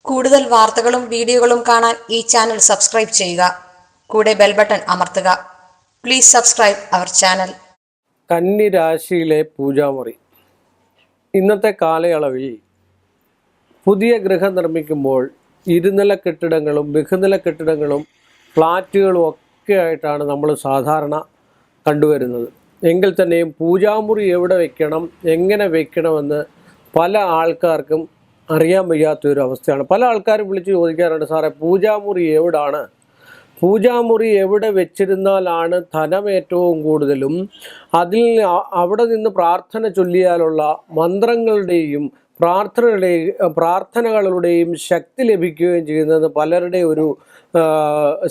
കൂടുതൽ വാർത്തകളും വീഡിയോകളും കാണാൻ ഈ ചാനൽ സബ്സ്ക്രൈബ് ചെയ്യുക. കൂടെ ബെൽ ബട്ടൺ അമർത്തുക. Please subscribe our channel. കന്നി രാശിയിലെ പൂജാമുറി. ഇന്നത്തെ കാലയളവിൽ പുതിയ ഗൃഹം നിർമ്മിക്കുമ്പോൾ ഇരുനില കെട്ടിടങ്ങളും ബഹുനില കെട്ടിടങ്ങളും ഫ്ലാറ്റുകളും ഒക്കെ ആയിട്ടാണ് നമ്മൾ സാധാരണ കണ്ടുവരുന്നത്. എങ്കിൽ തന്നെയും പൂജാമുറി എവിടെ വയ്ക്കണം, എങ്ങനെ വയ്ക്കണമെന്ന് പല ആൾക്കാർക്കും അറിയാൻ വയ്യാത്തൊരു അവസ്ഥയാണ്. പല ആൾക്കാരും വിളിച്ച് ചോദിക്കാറുണ്ട്, സാറേ പൂജാമുറി എവിടാണ്, പൂജാമുറി എവിടെ വെച്ചിരുന്നാലാണ് ധനം ഏറ്റവും കൂടുതലും, അവിടെ നിന്ന് പ്രാർത്ഥന ചൊല്ലിയാലുള്ള മന്ത്രങ്ങളുടെയും പ്രാർത്ഥനകളുടെയും ശക്തി ലഭിക്കുകയും ചെയ്യുന്നത് പലരുടെ ഒരു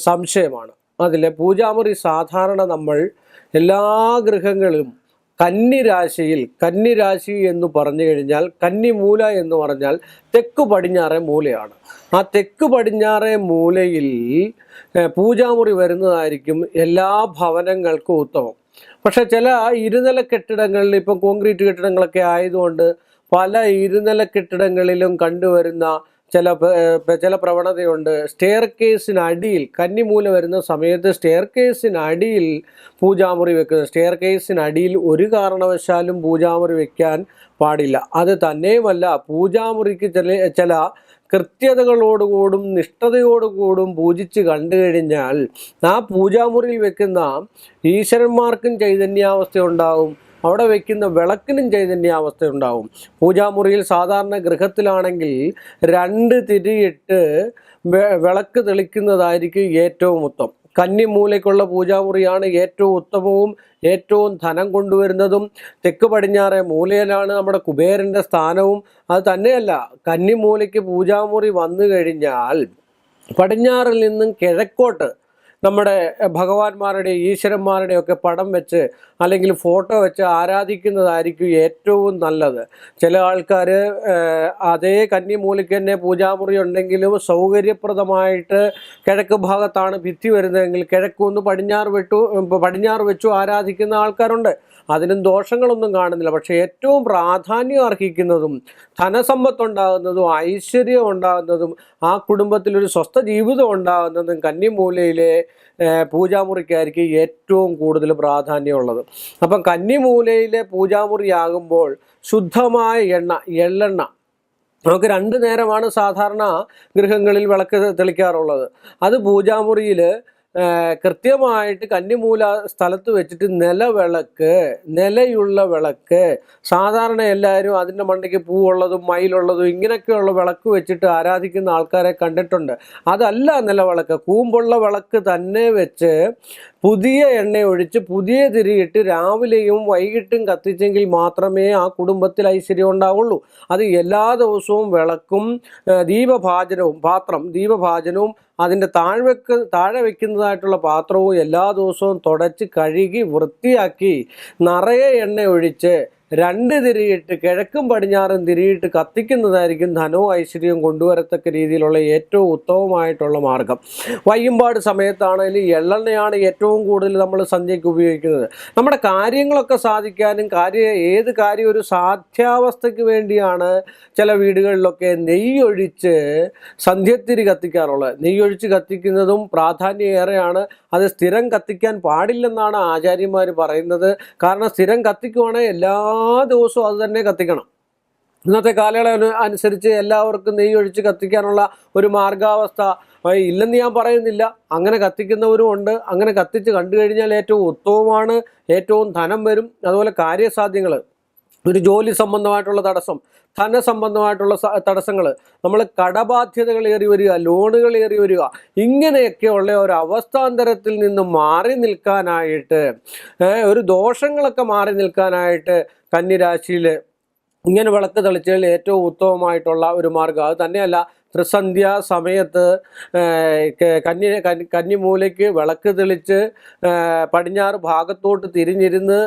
സംശയമാണ്. അതിൽ പൂജാമുറി സാധാരണ നമ്മൾ എല്ലാ ഗൃഹങ്ങളിലും കന്നിരാശി എന്ന് പറഞ്ഞു കഴിഞ്ഞാൽ കന്നിമൂല എന്ന് പറഞ്ഞാൽ തെക്ക് പടിഞ്ഞാറേ മൂലയാണ്. ആ തെക്ക് പടിഞ്ഞാറേ മൂലയിൽ പൂജാമുറി വരുന്നതായിരിക്കും എല്ലാ ഭവനങ്ങൾക്കും ഉത്തമം. പക്ഷെ ചില ഇരുനില കെട്ടിടങ്ങളിൽ ഇപ്പം കോൺക്രീറ്റ് കെട്ടിടങ്ങളൊക്കെ ആയതുകൊണ്ട് പല ഇരുനില കെട്ടിടങ്ങളിലും കണ്ടുവരുന്ന ചില പ്രവണതയുണ്ട്. സ്റ്റെയർ കേസിനടിയിൽ കന്നിമൂല വരുന്ന സമയത്ത് സ്റ്റെയർ കേസിനടിയിൽ പൂജാമുറി വെക്കുന്നത്. സ്റ്റെയർ കേസിനടിയിൽ ഒരു കാരണവശാലും പൂജാമുറി വെക്കാൻ പാടില്ല. അത് തന്നെയുമല്ല, പൂജാമുറിക്ക് ചില കൃത്യതകളോടുകൂടും നിഷ്ഠതയോടുകൂടും പൂജിച്ച് കണ്ടു കഴിഞ്ഞാൽ ആ പൂജാമുറിയിൽ വെക്കുന്ന ഈശ്വരന്മാർക്കും ചൈതന്യാവസ്ഥ ഉണ്ടാവും, അവിടെ വയ്ക്കുന്ന വിളക്കിനും ചൈതന്യാവസ്ഥ ഉണ്ടാവും. പൂജാമുറിയിൽ സാധാരണ ഗൃഹത്തിലാണെങ്കിൽ 2 തിരിയിട്ട് വിളക്ക് തെളിക്കുന്നതായിരിക്കും ഏറ്റവും ഉത്തമം. കന്നിമൂലയ്ക്കുള്ള പൂജാമുറിയാണ് ഏറ്റവും ഉത്തമവും ഏറ്റവും ധനം കൊണ്ടുവരുന്നതും. തെക്ക് പടിഞ്ഞാറേ മൂലയിലാണ് നമ്മുടെ കുബേരൻ്റെ സ്ഥാനവും. അത് തന്നെയല്ല, കന്നിമൂലയ്ക്ക് പൂജാമുറി വന്നു കഴിഞ്ഞാൽ പടിഞ്ഞാറിൽ നിന്നും കിഴക്കോട്ട് നമ്മുടെ ഭഗവാന്മാരുടെ ഈശ്വരന്മാരുടെ ഒക്കെ പടം വെച്ച് അല്ലെങ്കിൽ ഫോട്ടോ വെച്ച് ആരാധിക്കുന്നതായിരിക്കും ഏറ്റവും നല്ലത്. ചില ആൾക്കാർ അതേ കന്നിമൂലയ്ക്ക് തന്നെ പൂജാമുറി ഉണ്ടെങ്കിലും സൗകര്യപ്രദമായിട്ട് കിഴക്ക് ഭാഗത്താണ് ഭിത്തി വരുന്നതെങ്കിൽ കിഴക്കൊന്ന് പടിഞ്ഞാറ് വെച്ചു ആരാധിക്കുന്ന ആൾക്കാരുണ്ട്. അതിനും ദോഷങ്ങളൊന്നും കാണുന്നില്ല. പക്ഷേ ഏറ്റവും പ്രാധാന്യം അർഹിക്കുന്നതും ധനസമ്പത്തുണ്ടാകുന്നതും ഐശ്വര്യം ഉണ്ടാകുന്നതും ആ കുടുംബത്തിലൊരു സ്വസ്ഥ ജീവിതം ഉണ്ടാകുന്നതും കന്നിമൂലയിലെ പൂജാമുറിക്കായിരിക്കും ഏറ്റവും കൂടുതൽ പ്രാധാന്യമുള്ളത്. അപ്പം കന്നിമൂലയിലെ പൂജാമുറിയാകുമ്പോൾ ശുദ്ധമായ എള്ളെണ്ണ നമുക്ക് 2 നേരമാണ് സാധാരണ ഗൃഹങ്ങളിൽ വിളക്ക് തെളിക്കാറുള്ളത്. അത് പൂജാമുറിയിൽ കൃത്യമായിട്ട് കന്നിമൂല സ്ഥലത്ത് വെച്ചിട്ട് നിലയുള്ള വിളക്ക്, സാധാരണ എല്ലാവരും അതിൻ്റെ മണ്ടയ്ക്ക് പൂവുള്ളതും മയിലുള്ളതും ഇങ്ങനെയൊക്കെയുള്ള വിളക്ക് വെച്ചിട്ട് ആരാധിക്കുന്ന ആൾക്കാരെ കണ്ടിട്ടുണ്ട്. അതല്ല നിലവിളക്ക്, കൂമ്പുള്ള വിളക്ക് തന്നെ വെച്ച് പുതിയ എണ്ണ ഒഴിച്ച് പുതിയ തിരിയിട്ട് രാവിലെയും വൈകിട്ടും കത്തിച്ചെങ്കിൽ മാത്രമേ ആ കുടുംബത്തിൽ ഐശ്വര്യം ഉണ്ടാവുള്ളൂ. അത് എല്ലാ ദിവസവും വിളക്കും ദീപഭാജനവും അതിൻ്റെ താഴെ വെക്കുന്നതായിട്ടുള്ള പാത്രവും എല്ലാ ദിവസവും തുടച്ച് കഴുകി വൃത്തിയാക്കി നിറയെ എണ്ണ ഒഴിച്ച് 2 തിരിയിട്ട് കിഴക്കും പടിഞ്ഞാറും തിരിയിട്ട് കത്തിക്കുന്നതായിരിക്കും ധനവും ഐശ്വര്യവും കൊണ്ടുവരത്തക്ക രീതിയിലുള്ള ഏറ്റവും ഉത്തമമായിട്ടുള്ള മാർഗം. വൈകുമ്പാട് സമയത്താണെങ്കിലും എള്ളെണ്ണയാണ് ഏറ്റവും കൂടുതൽ നമ്മൾ സന്ധ്യയ്ക്ക് ഉപയോഗിക്കുന്നത്. നമ്മുടെ കാര്യങ്ങളൊക്കെ സാധിക്കാനും ഏത് കാര്യം ഒരു സാധ്യാവസ്ഥയ്ക്ക് വേണ്ടിയാണ് ചില വീടുകളിലൊക്കെ നെയ്യൊഴിച്ച് സന്ധ്യത്തിരി കത്തിക്കാറുള്ളത്. നെയ്യൊഴിച്ച് കത്തിക്കുന്നതും പ്രാധാന്യമേറെയാണ്. അത് സ്ഥിരം കത്തിക്കാൻ പാടില്ലെന്നാണ് ആചാര്യന്മാർ പറയുന്നത്. കാരണം സ്ഥിരം കത്തിക്കുവാണെങ്കിൽ എല്ലാ ദിവസവും അത് തന്നെ കത്തിക്കണം. ഇന്നത്തെ കാലയളവ് അനുസരിച്ച് എല്ലാവർക്കും നെയ്യൊഴിച്ച് കത്തിക്കാനുള്ള ഒരു മാർഗാവസ്ഥ ഇല്ലെന്ന് ഞാൻ പറയുന്നില്ല. അങ്ങനെ കത്തിക്കുന്നവരും ഉണ്ട്. അങ്ങനെ കത്തിച്ച് കണ്ടു കഴിഞ്ഞാൽ ഏറ്റവും ഉത്തമമാണ്, ഏറ്റവും ധനം വരും. അതുപോലെ കാര്യസാധ്യങ്ങൾ, ഒരു ജോലി സംബന്ധമായിട്ടുള്ള തടസ്സം, ധനസംബന്ധമായിട്ടുള്ള തടസ്സങ്ങൾ, നമ്മൾ കടബാധ്യതകൾ ഏറി വരിക, ലോണുകൾ ഏറി വരിക, ഇങ്ങനെയൊക്കെയുള്ള ഒരു അവസ്ഥാന്തരത്തിൽ നിന്ന് മാറി നിൽക്കാനായിട്ട്, ഒരു ദോഷങ്ങളൊക്കെ മാറി നിൽക്കാനായിട്ട് കന്നിരാശിയിൽ ഇങ്ങനെ വിളക്ക് തെളിച്ചാൽ ഏറ്റവും ഉത്തമമായിട്ടുള്ള ഒരു മാർഗ്ഗം. അത് തന്നെയല്ല, ത്രിസന്ധ്യ സമയത്ത് കന്നിമൂലയ്ക്ക് വിളക്ക് തെളിച്ച് പടിഞ്ഞാറ് ഭാഗത്തോട്ട് തിരിഞ്ഞിരുന്ന്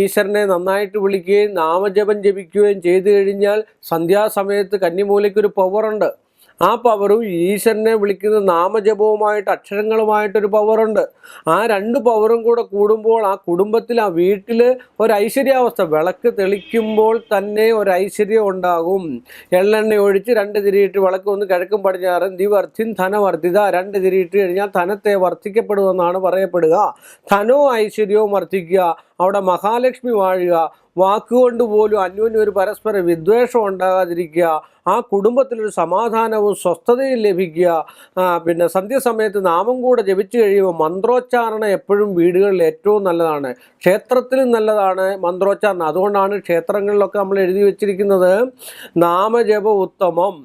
ഈശ്വരനെ നന്നായിട്ട് വിളിക്കുകയും നാമജപം ജപിക്കുകയും ചെയ്തു കഴിഞ്ഞാൽ സന്ധ്യാസമയത്ത് കന്നിമൂലയ്ക്കൊരു പവറുണ്ട്. ആ പവറും ഈശ്വരനെ വിളിക്കുന്ന നാമജപവുമായിട്ട് അക്ഷരങ്ങളുമായിട്ടൊരു പവറുണ്ട്. ആ 2 പവറും കൂടെ കൂടുമ്പോൾ ആ കുടുംബത്തിൽ, ആ വീട്ടിൽ ഒരു ഐശ്വര്യാവസ്ഥ. വിളക്ക് തെളിക്കുമ്പോൾ തന്നെ ഒരു ഐശ്വര്യം ഉണ്ടാകും. എള്ളെണ്ണ ഒഴിച്ച് 2 തിരിയിട്ട് വിളക്ക് ഒന്ന് കിഴക്കും പടിഞ്ഞാറും ദിവർത്തിൻ ധനവർദ്ധിത. 2 തിരിയിട്ട് കഴിഞ്ഞാൽ ധനത്തെ വർദ്ധിക്കപ്പെടുമെന്നാണ് പറയപ്പെടുക. ധനവും ഐശ്വര്യവും വർദ്ധിക്കുക, അവിടെ മഹാലക്ഷ്മി വാഴുക, വാക്കുകൊണ്ട് പോലും അന്യോന്യം ഒരു പരസ്പര വിദ്വേഷം ഉണ്ടാകാതിരിക്കുക, ആ കുടുംബത്തിലൊരു സമാധാനവും സ്വസ്ഥതയും ലഭിക്കുക. പിന്നെ സന്ധ്യസമയത്ത് നാമം കൂടെ ജപിച്ചു കഴിയുമ്പോൾ മന്ത്രോച്ചാരണം എപ്പോഴും വീടുകളിൽ ഏറ്റവും നല്ലതാണ്. ക്ഷേത്രത്തിലും നല്ലതാണ് മന്ത്രോച്ചാരണം. അതുകൊണ്ടാണ് ക്ഷേത്രങ്ങളിലൊക്കെ നമ്മൾ എഴുതി വച്ചിരിക്കുന്നത് നാമജപ ഉത്തമം.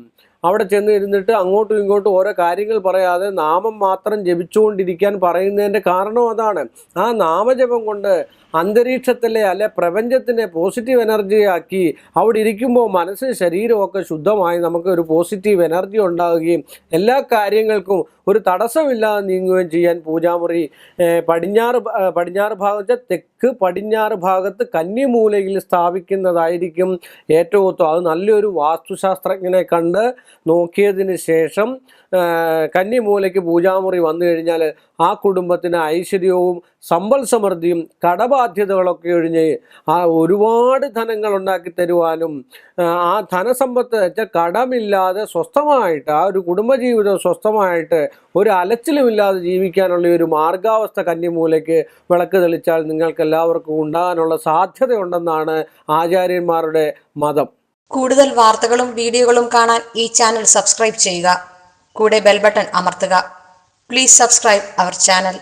അവിടെ ചെന്ന് ഇരുന്നിട്ട് അങ്ങോട്ടും ഇങ്ങോട്ടും ഓരോ കാര്യങ്ങൾ പറയാതെ നാമം മാത്രം ജപിച്ചുകൊണ്ടിരിക്കാൻ പറയുന്നതിൻ്റെ കാരണം അതാണ്. ആ നാമജപം കൊണ്ട് അന്തരീക്ഷത്തിലെ അല്ലെ പ്രപഞ്ചത്തിനെ പോസിറ്റീവ് എനർജി ആക്കി അവിടെ ഇരിക്കുമ്പോൾ മനസ്സും ശരീരമൊക്കെ ശുദ്ധമായി നമുക്ക് ഒരു പോസിറ്റീവ് എനർജി ഉണ്ടാവുകയും എല്ലാ കാര്യങ്ങൾക്കും ഒരു തടസ്സമില്ലാതെ നീങ്ങുകയും ചെയ്യാൻ പൂജാമുറി പടിഞ്ഞാറ് ഭാഗത്ത്, തെക്ക് പടിഞ്ഞാറ് ഭാഗത്ത് കന്നിമൂലയിൽ സ്ഥാപിക്കുന്നതായിരിക്കും ഏറ്റവും ഉത്തമം. അത് നല്ലൊരു വാസ്തുശാസ്ത്രജ്ഞനെ കണ്ട് നോക്കിയതിന് ശേഷം കന്നിമൂലയ്ക്ക് പൂജാമുറി വന്നു കഴിഞ്ഞാൽ ആ കുടുംബത്തിന് ഐശ്വര്യവും സമ്പൽ സമൃദ്ധിയും കടബാധ്യതകളൊക്കെ ഒഴിഞ്ഞ് ഒരുപാട് ധനങ്ങൾ ഉണ്ടാക്കി തരുവാനും ആ ധനസമ്പത്ത് വെച്ചാൽ കടമില്ലാതെ സ്വസ്ഥമായിട്ട് ആ ഒരു കുടുംബജീവിതം സ്വസ്ഥമായിട്ട് ഒരു അലച്ചിലുമില്ലാതെ ജീവിക്കാനുള്ള ഒരു മാർഗാവസ്ഥ കന്നിമൂലയ്ക്ക് വിളക്ക് തെളിച്ചാൽ നിങ്ങൾക്ക് എല്ലാവർക്കും ഉണ്ടാകാനുള്ള സാധ്യതയുണ്ടെന്നാണ് ആചാര്യന്മാരുടെ മതം. കൂടുതൽ വാർത്തകളും വീഡിയോകളും കാണാൻ ഈ ചാനൽ സബ്സ്ക്രൈബ് ചെയ്യുക. കൂടെ ബെൽ ബട്ടൺ അമർത്തുക. Please subscribe our channel.